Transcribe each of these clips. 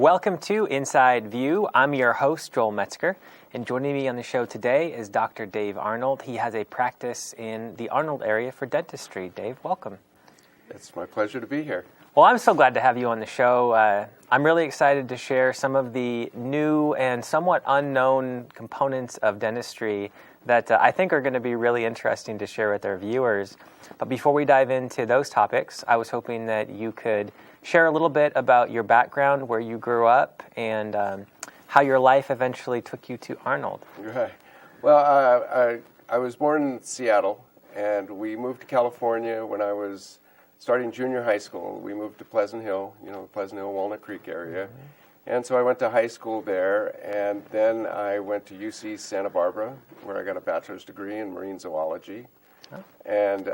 Welcome to Inside View. I'm your host, Joel Metzger, and joining me on the show today is Dr. Dave Arnold. He has a practice in the Arnold area for dentistry. Dave, welcome. It's my pleasure to be here. Well, I'm so glad to have you on the show. I'm really excited to share some of the new and somewhat unknown components of dentistry that I think are going to be really interesting to share with our viewers. But before we dive into those topics, I was hoping that you could share a little bit about your background, where you grew up, and how your life eventually took you to Arnold. Right. Well, I was born in Seattle, and we moved to California when I was starting junior high school. We moved to Pleasant Hill, the Pleasant Hill, Walnut Creek area. Mm-hmm. And so I went to high school there, and then I went to UC Santa Barbara, where I got a bachelor's degree in marine zoology. Oh. And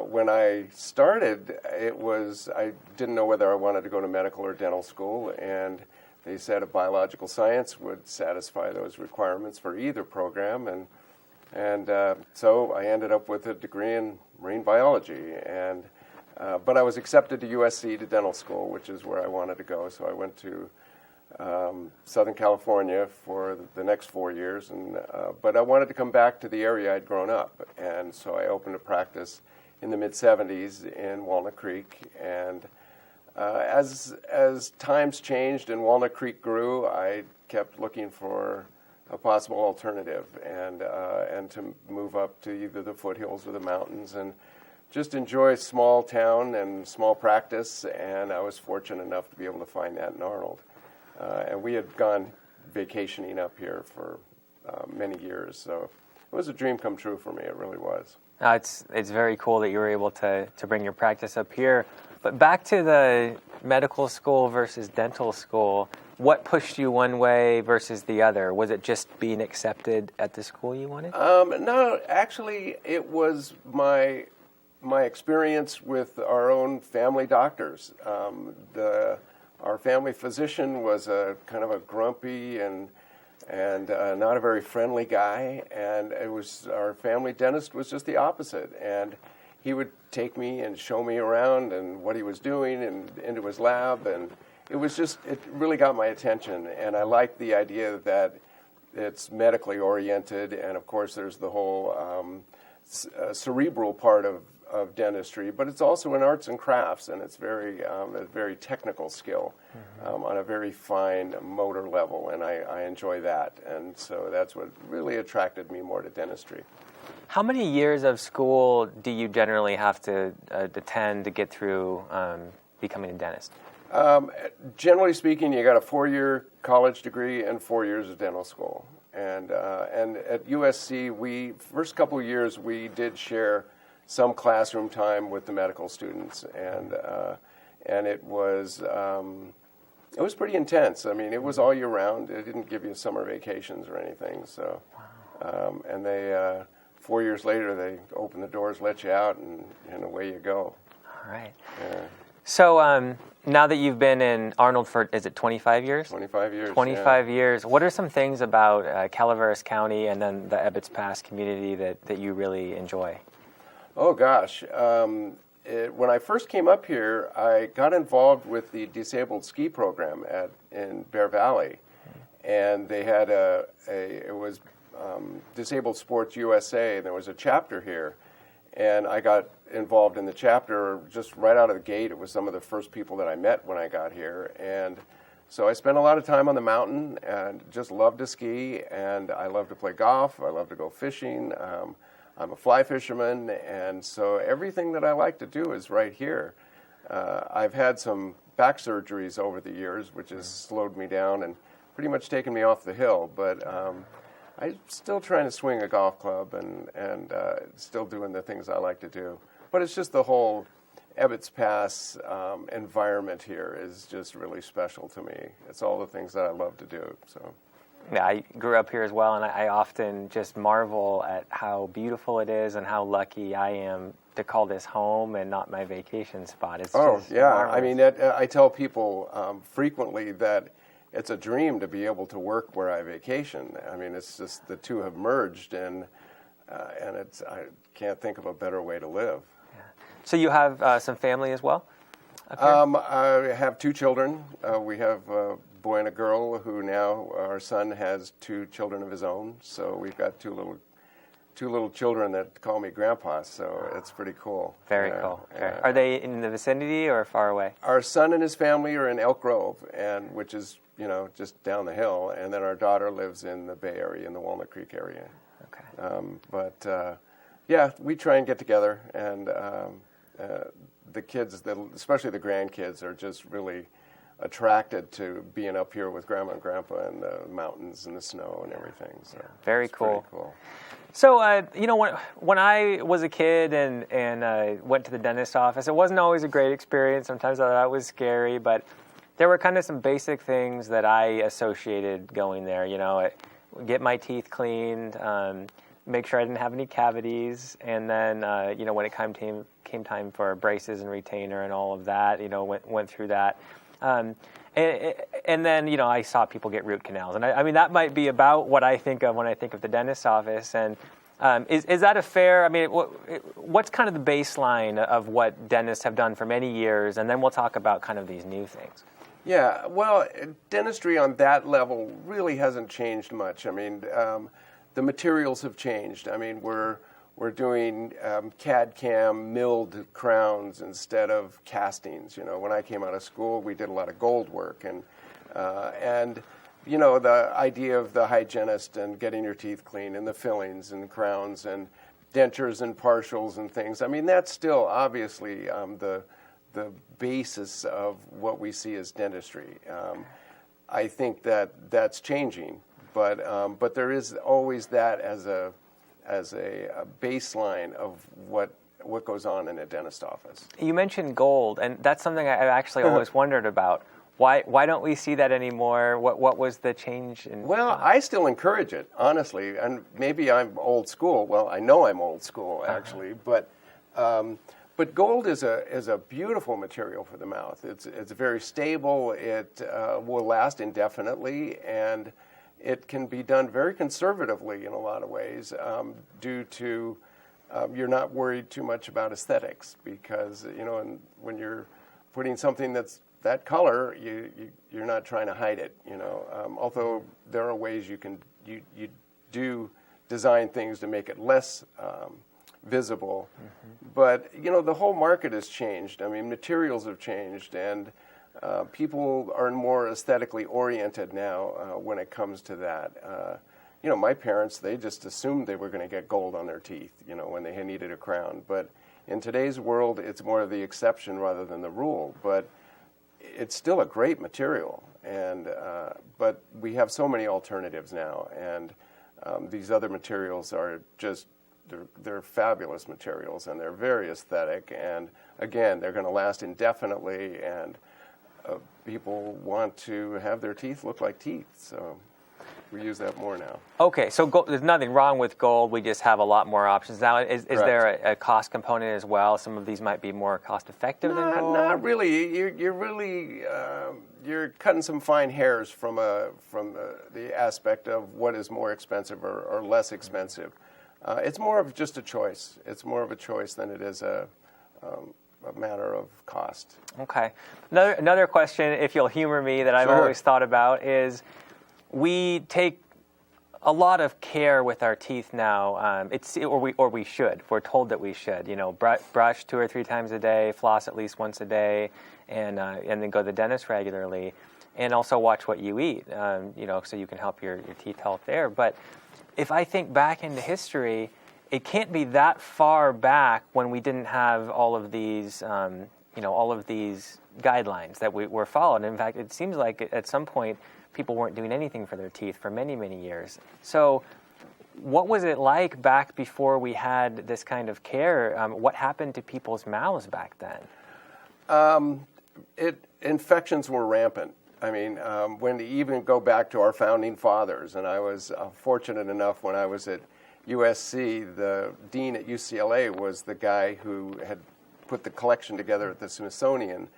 when I started, I didn't know whether I wanted to go to medical or dental school, and they said a biological science would satisfy those requirements for either program, and so I ended up with a degree in marine biology, but I was accepted to USC to dental school, which is where I wanted to go, so I went to Southern California for the next 4 years, but I wanted to come back to the area I'd grown up, and so I opened a practice in the mid-'70s in Walnut Creek, and as times changed and Walnut Creek grew, I kept looking for a possible alternative and to move up to either the foothills or the mountains and just enjoy small town and small practice, and I was fortunate enough to be able to find that in Arnold. And we had gone vacationing up here for many years, so it was a dream come true for me. It really was. It's very cool that you were able to bring your practice up here. But back to the medical school versus dental school, what pushed you one way versus the other? Was it just being accepted at the school you wanted? No, actually, it was my experience with our own family doctors. Our family physician was a kind of a grumpy and not a very friendly guy, and our family dentist was just the opposite. And he would take me and show me around and what he was doing and into his lab, and it really got my attention. And I liked the idea that it's medically oriented, and of course there's the whole cerebral part of dentistry, but it's also an arts and crafts, and it's a very technical skill on a very fine motor level, and I enjoy that, and so that's what really attracted me more to dentistry. How many years of school do you generally have to attend to get through becoming a dentist? Generally speaking, you got a 4-year college degree and 4 years of dental school, and at USC, first couple of years we did share some classroom time with the medical students, and it was pretty intense. I mean, it was all year round. It didn't give you summer vacations or anything. So, and they 4 years later they open the doors, let you out, and away you go. All right. Yeah. So now that you've been in Arnold for, is it 25 years? 25 years. 25 years. What are some things about Calaveras County and then the Ebbets Pass community that you really enjoy? Oh, gosh. When I first came up here, I got involved with the disabled ski program in Bear Valley, and they had it was Disabled Sports USA, and there was a chapter here, and I got involved in the chapter just right out of the gate. It was some of the first people that I met when I got here, and so I spent a lot of time on the mountain and just loved to ski, and I love to play golf. I love to go fishing. I'm a fly fisherman, and so everything that I like to do is right here. I've had some back surgeries over the years, which has slowed me down and pretty much taken me off the hill, but I'm still trying to swing a golf club and still doing the things I like to do. But it's just the whole Ebbets Pass environment here is just really special to me. It's all the things that I love to do, so. Yeah, I grew up here as well, and I often just marvel at how beautiful it is and how lucky I am to call this home and not my vacation spot. It's just marvelous. I mean, I tell people frequently that it's a dream to be able to work where I vacation. I mean, it's just the two have merged, and I can't think of a better way to live. Yeah. So you have some family as well? up here? I have 2 children. We have a boy and a girl who now, our son has 2 children of his own. So we've got two little children that call me Grandpa, so it's pretty cool. Very cool. Are they in the vicinity or far away? Our son and his family are in Elk Grove, which is, just down the hill, and then our daughter lives in the Bay Area, in the Walnut Creek area. Okay. Yeah, we try and get together, and the kids, especially the grandkids, are just really attracted to being up here with Grandma and Grandpa in the mountains and the snow and everything. So very cool. Pretty cool. So, when I was a kid and went to the dentist office, it wasn't always a great experience. Sometimes I thought it was scary, but there were kind of some basic things that I associated going there. Get my teeth cleaned, make sure I didn't have any cavities, and then, when it came time for braces and retainer and all of that, went through that. And then, I saw people get root canals. And I mean, that might be about what I think of when I think of the dentist's office. And is that a fair, I mean, what's kind of the baseline of what dentists have done for many years? And then we'll talk about kind of these new things. Yeah, well, dentistry on that level really hasn't changed much. I mean, the materials have changed. I mean, we're doing CAD/CAM milled crowns instead of castings. When I came out of school, we did a lot of gold work, and the idea of the hygienist and getting your teeth clean and the fillings and crowns and dentures and partials and things. I mean, that's still obviously the basis of what we see as dentistry. I think that's changing, but there is always that as a baseline of what goes on in a dentist office. You mentioned gold, and that's something I've actually always wondered about. Why don't we see that anymore? What was the change in? Well, I still encourage it, honestly, and maybe I'm old school. Well, I know I'm old school actually, but gold is a beautiful material for the mouth. It's very stable. It will last indefinitely, and it can be done very conservatively in a lot of ways due to you're not worried too much about aesthetics because, and when you're putting something that's that color, you're not trying to hide it, although there are ways you do design things to make it less visible. Mm-hmm. But, the whole market has changed. I mean, materials have changed, and people are more aesthetically oriented now when it comes to that. My parents, they just assumed they were going to get gold on their teeth, when they needed a crown. But in today's world, it's more of the exception rather than the rule. But it's still a great material, and but we have so many alternatives now, and these other materials are just they're fabulous materials, and they're very aesthetic, and again, they're going to last indefinitely, and people want to have their teeth look like teeth, so we use that more now. Okay, so there's nothing wrong with gold. We just have a lot more options now. Is there a cost component as well? Some of these might be more cost-effective than gold? Not really. You're really you're cutting some fine hairs from the aspect of what is more expensive or less expensive. It's more of just a choice. It's more of a choice than it is a matter of cost. Okay. Another question, if you'll humor me, that I've always thought about is we take a lot of care with our teeth now. We should. We're told that we should. Brush 2 or 3 times a day, floss at least once a day, and then go to the dentist regularly, and also watch what you eat. So you can help your teeth health there. But if I think back into history, it can't be that far back when we didn't have all of these, guidelines that were followed. In fact, it seems like at some point people weren't doing anything for their teeth for many, many years. So what was it like back before we had this kind of care? What happened to people's mouths back then? Infections were rampant. I mean, when you even go back to our founding fathers, and I was fortunate enough when I was at USC, the dean at UCLA was the guy who had put the collection together at the Smithsonian,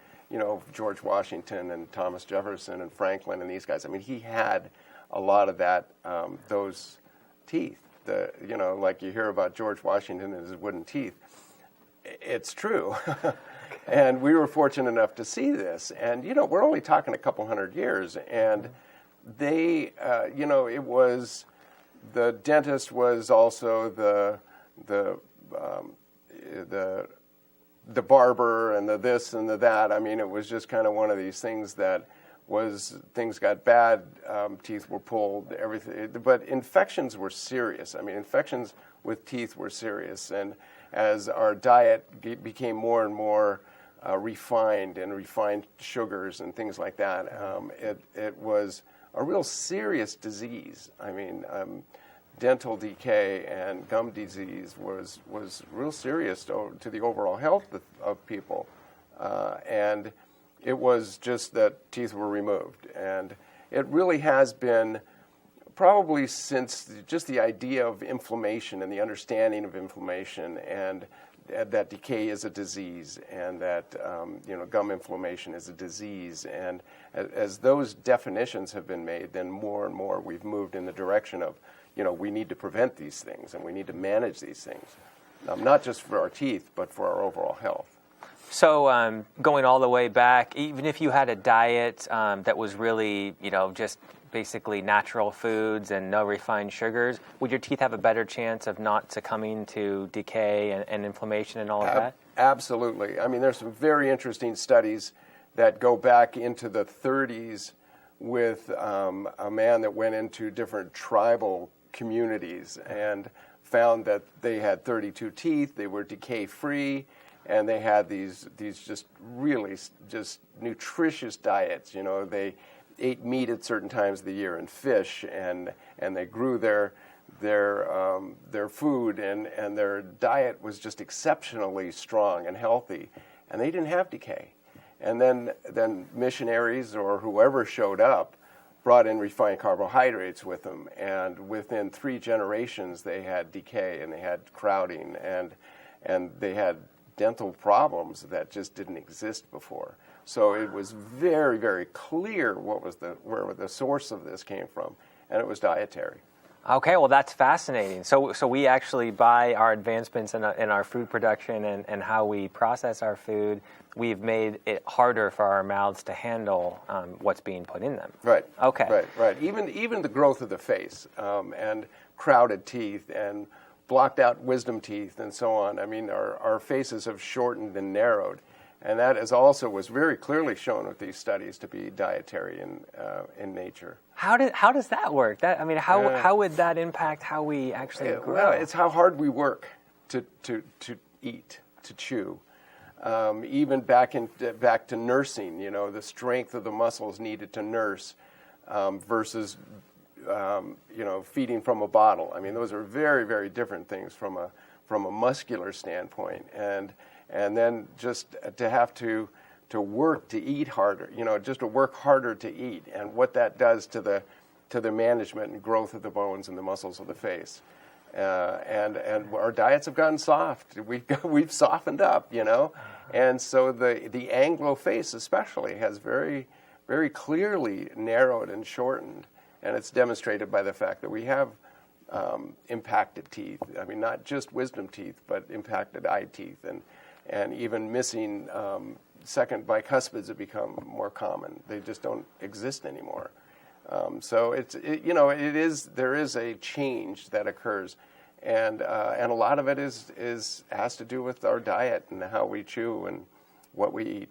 George Washington and Thomas Jefferson and Franklin and these guys. I mean, he had a lot of that, those teeth. Like you hear about George Washington and his wooden teeth. It's true. And we were fortunate enough to see this. And, we're only talking a couple hundred years. And they, it was, the dentist was also the barber and the this and the that. I mean, it was just kind of one of these things that things got bad, teeth were pulled, everything. But infections were serious. I mean, infections with teeth were serious. And as our diet became more and more refined sugars and things like that, it was a real serious disease. I mean, dental decay and gum disease was real serious to the overall health of people. And it was just that teeth were removed. And it really has been probably since just the idea of inflammation and the understanding of inflammation and that decay is a disease and that gum inflammation is a disease. And as those definitions have been made, then more and more we've moved in the direction of, we need to prevent these things and we need to manage these things, not just for our teeth, but for our overall health. So going all the way back, even if you had a diet that was really, just basically natural foods and no refined sugars, would your teeth have a better chance of not succumbing to decay and inflammation and all of that? Absolutely. I mean, there's some very interesting studies that go back into the 30s with a man that went into different tribal communities and found that they had 32 teeth, they were decay-free, and they had these just really just nutritious diets. They ate meat at certain times of the year and fish, and they grew their food, and their diet was just exceptionally strong and healthy, and they didn't have decay. And then missionaries or whoever showed up brought in refined carbohydrates with them, and within 3 generations they had decay and they had crowding and they had dental problems that just didn't exist before. So it was very, very clear where the source of this came from, and it was dietary. Okay, well, that's fascinating. So we actually, by our advancements in our food production and how we process our food, we've made it harder for our mouths to handle what's being put in them. Right. Okay. Right. Even the growth of the face and crowded teeth and blocked out wisdom teeth and so on. I mean, our faces have shortened and narrowed. And that was very clearly shown with these studies to be dietary in nature. How does that work? How would that impact how we actually grow? Well, it's how hard we work to eat, to chew. Even back to nursing, the strength of the muscles needed to nurse versus feeding from a bottle. I mean, those are very, very different things from a muscular standpoint. And then just to have to work to eat harder, just to work harder to eat, and what that does to the management and growth of the bones and the muscles of the face. And our diets have gotten soft. We've softened up, and so the Anglo face especially has very, very clearly narrowed and shortened, and it's demonstrated by the fact that we have impacted teeth. I mean, not just wisdom teeth, but impacted eye teeth, and even missing second bicuspids have become more common. They just don't exist anymore. So there is a change that occurs, and a lot of it has to do with our diet and how we chew and what we eat.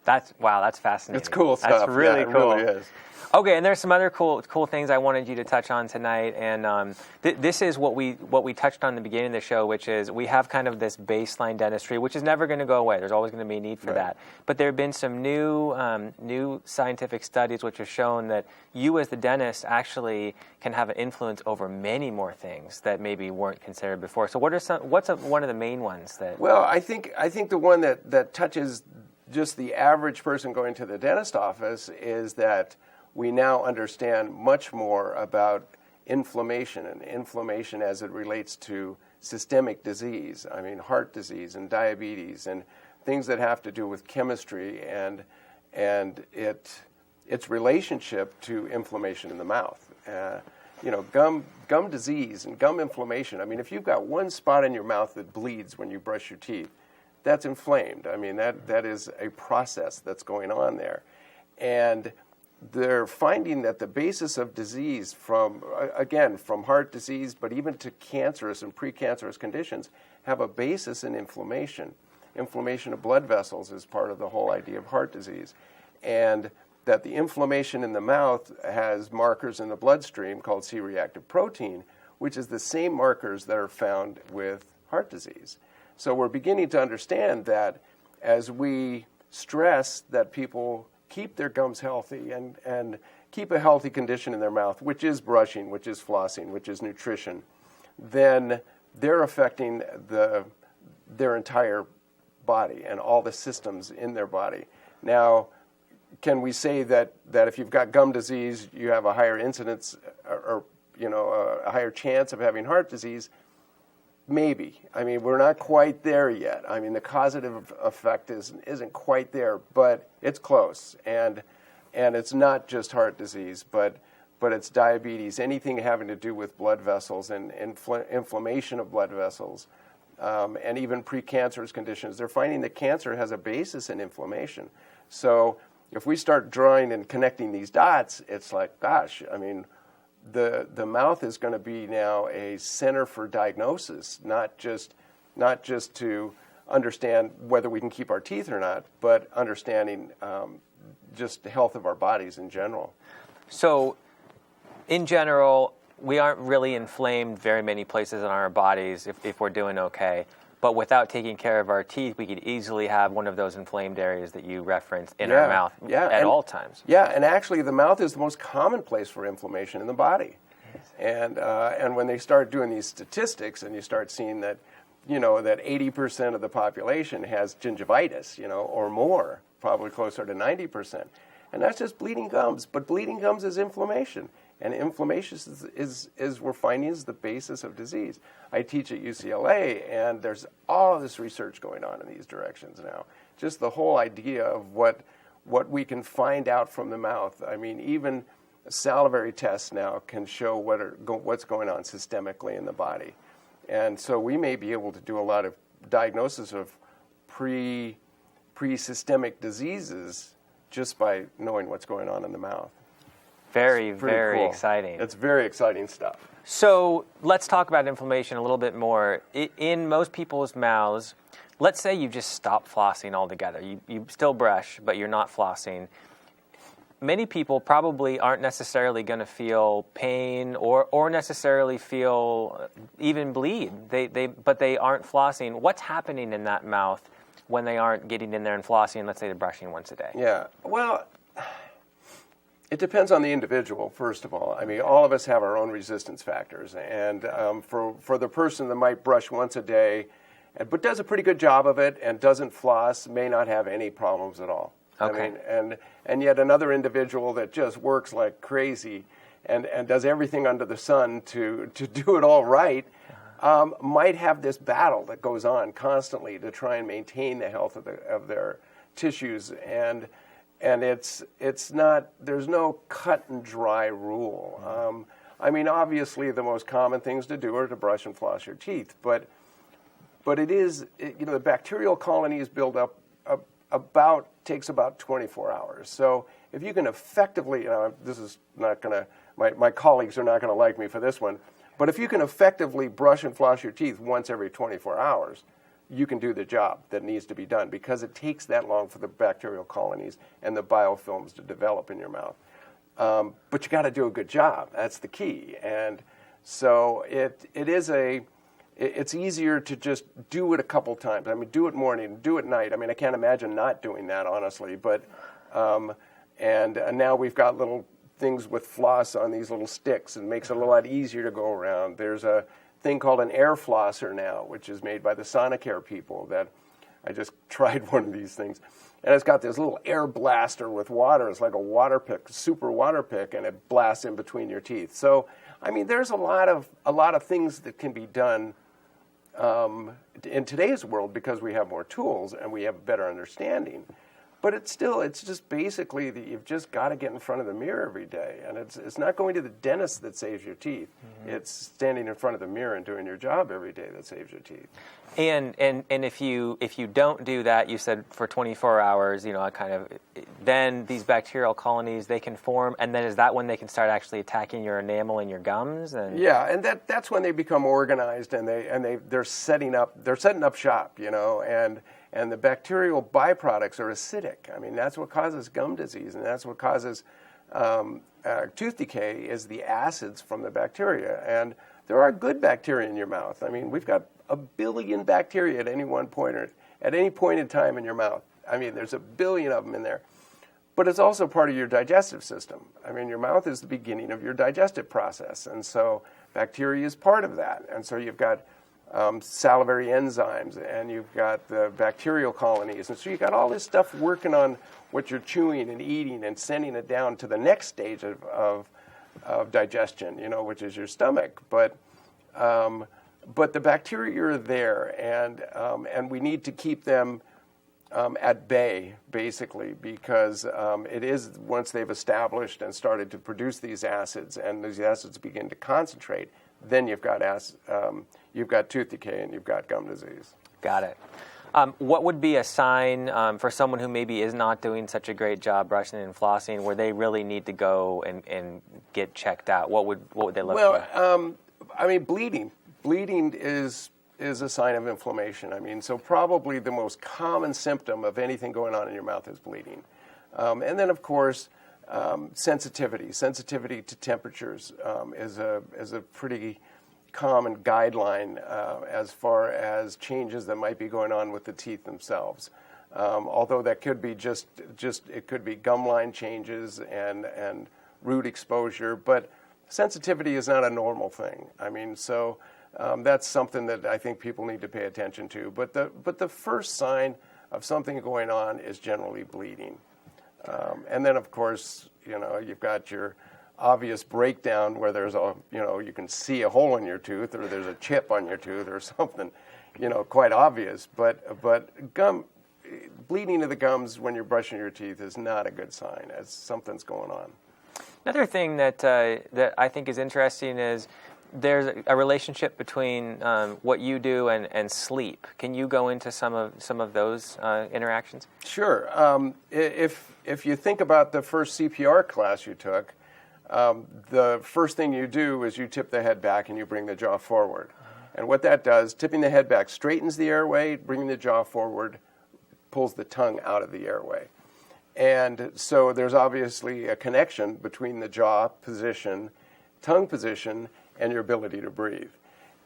That's fascinating. It's cool stuff. That's really cool. It really is. Okay, and there's some other cool things I wanted you to touch on tonight, and this is what we touched on in the beginning of the show, which is we have kind of this baseline dentistry, which is never going to go away. There's always going to be a need for that. But there have been some new scientific studies which have shown that you as the dentist actually can have an influence over many more things that maybe weren't considered before. So what's one of the main ones that? Well, I think the one that touches just the average person going to the dentist office is that we now understand much more about inflammation and inflammation as it relates to systemic disease. I mean, heart disease and diabetes and things that have to do with chemistry and its relationship to inflammation in the mouth. Gum disease and gum inflammation. I mean, if you've got one spot in your mouth that bleeds when you brush your teeth, that's inflamed. I mean, that is a process that's going on there. And they're finding that the basis of disease from heart disease, but even to cancerous and precancerous conditions, have a basis in inflammation. Inflammation of blood vessels is part of the whole idea of heart disease. And that the inflammation in the mouth has markers in the bloodstream called C-reactive protein, which is the same markers that are found with heart disease. So we're beginning to understand that as we stress that people keep their gums healthy and keep a healthy condition in their mouth, which is brushing, which is flossing, which is nutrition, then they're affecting their entire body and all the systems in their body. Now, can we say that if you've got gum disease, you have a higher incidence or a higher chance of having heart disease? Maybe. I mean, we're not quite there yet. I mean, the causative effect isn't quite there, but it's close. And it's not just heart disease, but it's diabetes, anything having to do with blood vessels and inflammation of blood vessels, and even precancerous conditions. They're finding that cancer has a basis in inflammation. So if we start drawing and connecting these dots, it's like, gosh, I mean, the mouth is going to be now a center for diagnosis, not just to understand whether we can keep our teeth or not, but understanding just the health of our bodies in general. So, in general, we aren't really inflamed very many places in our bodies if we're doing okay. But without taking care of our teeth, we could easily have one of those inflamed areas that you referenced in our mouth at all times. Yeah, and actually the mouth is the most common place for inflammation in the body. Yes. And when they start doing these statistics and you start seeing that, that 80% of the population has gingivitis, or more, probably closer to 90%. And that's just bleeding gums. But bleeding gums is inflammation. And inflammation is we're finding is the basis of disease. I teach at UCLA, and there's all this research going on in these directions now. Just the whole idea of what we can find out from the mouth. I mean, even salivary tests now can show what's going on systemically in the body. And so we may be able to do a lot of diagnosis of pre-systemic diseases just by knowing what's going on in the mouth. Very, very cool. exciting. It's very exciting stuff. So let's talk about inflammation a little bit more. In most people's mouths, let's say you just stop flossing altogether. You still brush, but you're not flossing. Many people probably aren't necessarily going to feel pain or necessarily feel even bleed. But they aren't flossing. What's happening in that mouth when they aren't getting in there and flossing? Let's say they're brushing once a day. Yeah. Well, it depends on the individual, first of all. I mean, all of us have our own resistance factors. And for the person that might brush once a day, but does a pretty good job of it and doesn't floss, may not have any problems at all. Okay. I mean, and yet another individual that just works like crazy and does everything under the sun to do it all right, might have this battle that goes on constantly to try and maintain the health of their tissues. And it's not, there's no cut and dry rule. I mean, obviously the most common things to do are to brush and floss your teeth, but it is, the bacterial colonies build up takes about 24 hours. So if you can effectively, this is not going to, my colleagues are not going to like me for this one, but if you can effectively brush and floss your teeth once every 24 hours, you can do the job that needs to be done because it takes that long for the bacterial colonies and the biofilms to develop in your mouth. But you got to do a good job. That's the key. And so it's easier to just do it a couple times. I mean, do it morning, do it night. I mean, I can't imagine not doing that, honestly. But and now we've got little things with floss on these little sticks, and it makes it a lot easier to go around. There's a thing called an air flosser now, which is made by the Sonicare people. That I just tried one of these things, and it's got this little air blaster with water. It's like a water pick, super water pick, and it blasts in between your teeth. So, I mean, there's a lot of things that can be done in today's world because we have more tools and we have a better understanding. But it's just basically that you've just got to get in front of the mirror every day. And it's not going to the dentist that saves your teeth. Mm-hmm. It's standing in front of the mirror and doing your job every day that saves your teeth. And if you don't do that, you said for 24 hours, then these bacterial colonies, they can form, and then is that when they can start actually attacking your enamel and your gums? Yeah, and that's when they become organized, and they're setting up shop, and the bacterial byproducts are acidic. I mean, that's what causes gum disease, and that's what causes tooth decay is the acids from the bacteria. And there are good bacteria in your mouth. I mean, we've got 1 billion bacteria at any point in time in your mouth. I mean, there's 1 billion of them in there. But it's also part of your digestive system. I mean, your mouth is the beginning of your digestive process, and so bacteria is part of that. And so you've got salivary enzymes, and you've got the bacterial colonies, and so you've got all this stuff working on what you're chewing and eating and sending it down to the next stage of digestion, which is your stomach. But the bacteria are there, and we need to keep them at bay, basically, because it is once they've established and started to produce these acids, and these acids begin to concentrate, then you've got tooth decay and you've got gum disease. Got it. What would be a sign for someone who maybe is not doing such a great job brushing and flossing, where they really need to go and get checked out? What would they look for? Well, I mean, bleeding. Bleeding is a sign of inflammation. I mean, so probably the most common symptom of anything going on in your mouth is bleeding. And then, of course, sensitivity to temperatures is a pretty common guideline as far as changes that might be going on with the teeth themselves. Although that could be just it could be gum line changes and root exposure, but sensitivity is not a normal thing. I mean, so that's something that I think people need to pay attention to. But the first sign of something going on is generally bleeding. And then, of course, you've got your obvious breakdown where there's you can see a hole in your tooth, or there's a chip on your tooth, or something, quite obvious. But bleeding of the gums when you're brushing your teeth is not a good sign. It's something's going on. Another thing that I think is interesting is there's a relationship between what you do and sleep. Can you go into some of those interactions? Sure. If you think about the first CPR class you took, the first thing you do is you tip the head back and you bring the jaw forward. And what that does, tipping the head back straightens the airway, bringing the jaw forward pulls the tongue out of the airway. And so there's obviously a connection between the jaw position, tongue position, and your ability to breathe.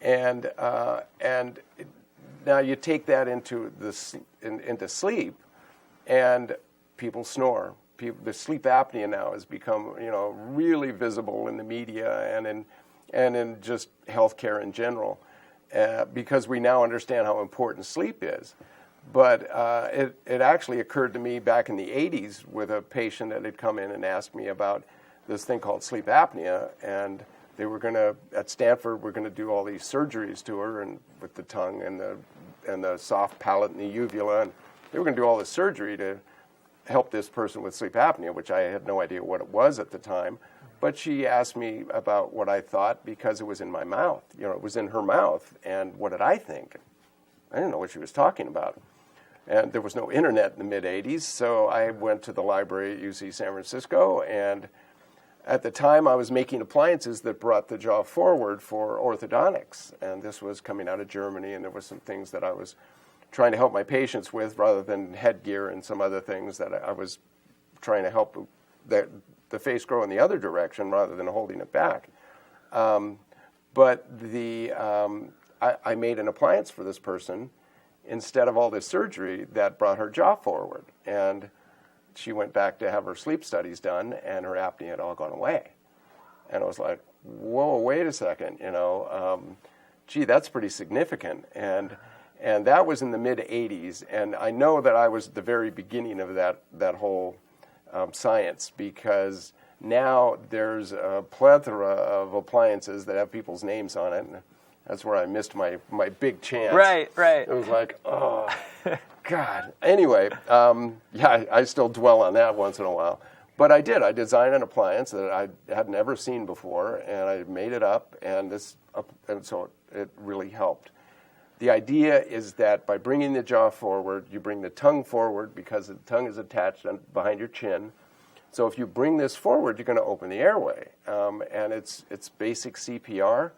And now you take that into sleep, and people snore. The sleep apnea now has become, really visible in the media and in just healthcare in general, because we now understand how important sleep is. But it actually occurred to me back in the 80s with a patient that had come in and asked me about this thing called sleep apnea, and they were at Stanford, we're going to do all these surgeries to her, and with the tongue and the soft palate and the uvula, and they were going to do all this surgery to help this person with sleep apnea, which I had no idea what it was at the time. But she asked me about what I thought because it was in my mouth. It was in her mouth, and what did I think? I didn't know what she was talking about. And there was no internet in the mid-'80s, so I went to the library at UC San Francisco, and at the time I was making appliances that brought the jaw forward for orthodontics, and this was coming out of Germany, and there were some things that I was trying to help my patients with rather than headgear and some other things that I was trying to help the face grow in the other direction rather than holding it back. But I made an appliance for this person instead of all this surgery that brought her jaw forward. And she went back to have her sleep studies done, and her apnea had all gone away. And I was like, whoa, wait a second, gee, that's pretty significant. And that was in the mid-'80s, and I know that I was at the very beginning of that whole science, because now there's a plethora of appliances that have people's names on it, and that's where I missed my big chance. Right. It was like, oh. God. Anyway, yeah, I still dwell on that once in a while. But I did. I designed an appliance that I had never seen before, and I made it up, and so it really helped. The idea is that by bringing the jaw forward, you bring the tongue forward because the tongue is attached behind your chin. So if you bring this forward, you're going to open the airway. And it's basic CPR,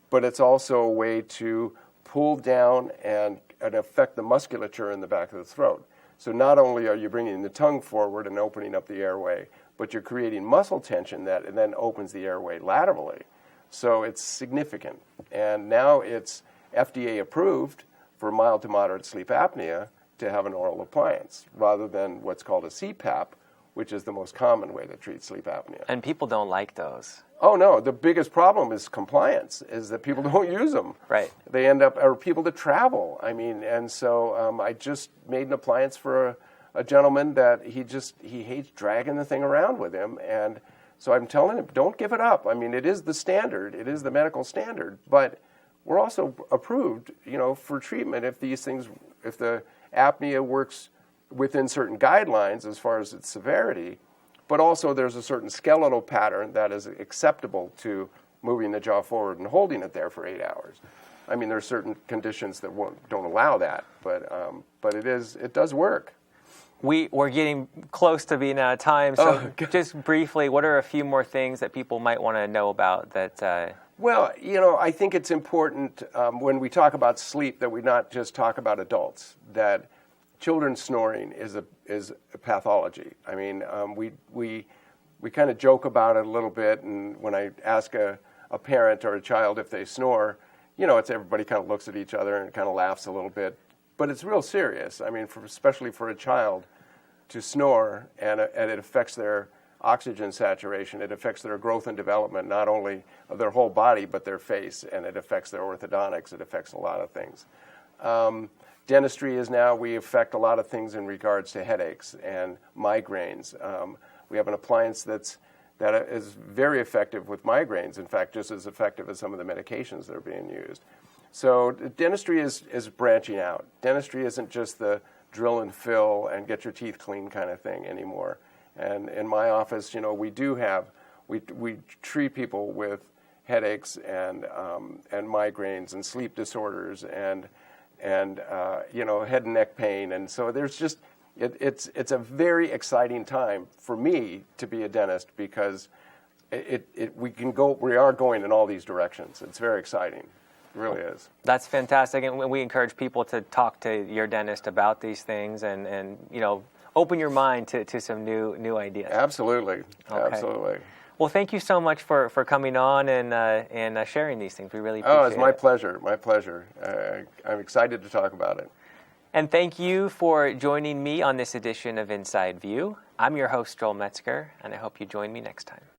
but it's also a way to pull down and affect the musculature in the back of the throat. So not only are you bringing the tongue forward and opening up the airway, but you're creating muscle tension that then opens the airway laterally. So it's significant. And now it's FDA approved for mild to moderate sleep apnea to have an oral appliance rather than what's called a CPAP, which is the most common way to treat sleep apnea. And people don't like those. Oh, no. The biggest problem is compliance, is that people don't use them. Right. They end up, or people that travel. I mean, and so I just made an appliance for a gentleman that he hates dragging the thing around with him. And so I'm telling him, don't give it up. I mean, it is the standard. It is the medical standard. But we're also approved, for treatment if the apnea works within certain guidelines as far as its severity, but also there's a certain skeletal pattern that is acceptable to moving the jaw forward and holding it there for 8 hours. I mean, there are certain conditions that don't allow that, but it does work. We're getting close to being out of time, so just briefly, what are a few more things that people might want to know about that? Well, I think it's important when we talk about sleep that we not just talk about adults, that children's snoring is a pathology. I mean, we kind of joke about it a little bit, and when I ask a parent or a child if they snore, it's everybody kind of looks at each other and kind of laughs a little bit, but it's real serious. I mean, especially for a child to snore, and it affects their oxygen saturation. It affects their growth and development, not only of their whole body, but their face, and it affects their orthodontics. It affects a lot of things. Dentistry is now, we affect a lot of things in regards to headaches and migraines. We have an appliance that is very effective with migraines, in fact, just as effective as some of the medications that are being used. So dentistry is branching out. Dentistry isn't just the drill and fill and get your teeth clean kind of thing anymore. And in my office, we treat people with headaches and migraines and sleep disorders and head and neck pain. And so there's just, it's a very exciting time for me to be a dentist because we are going in all these directions. It's very exciting. It really is. That's fantastic. And we encourage people to talk to your dentist about these things and open your mind to some new ideas. Absolutely. Okay. Absolutely. Well, thank you so much for coming on and sharing these things. We really appreciate it. Oh, it's my pleasure. My pleasure. I'm excited to talk about it. And thank you for joining me on this edition of Inside View. I'm your host, Joel Metzger, and I hope you join me next time.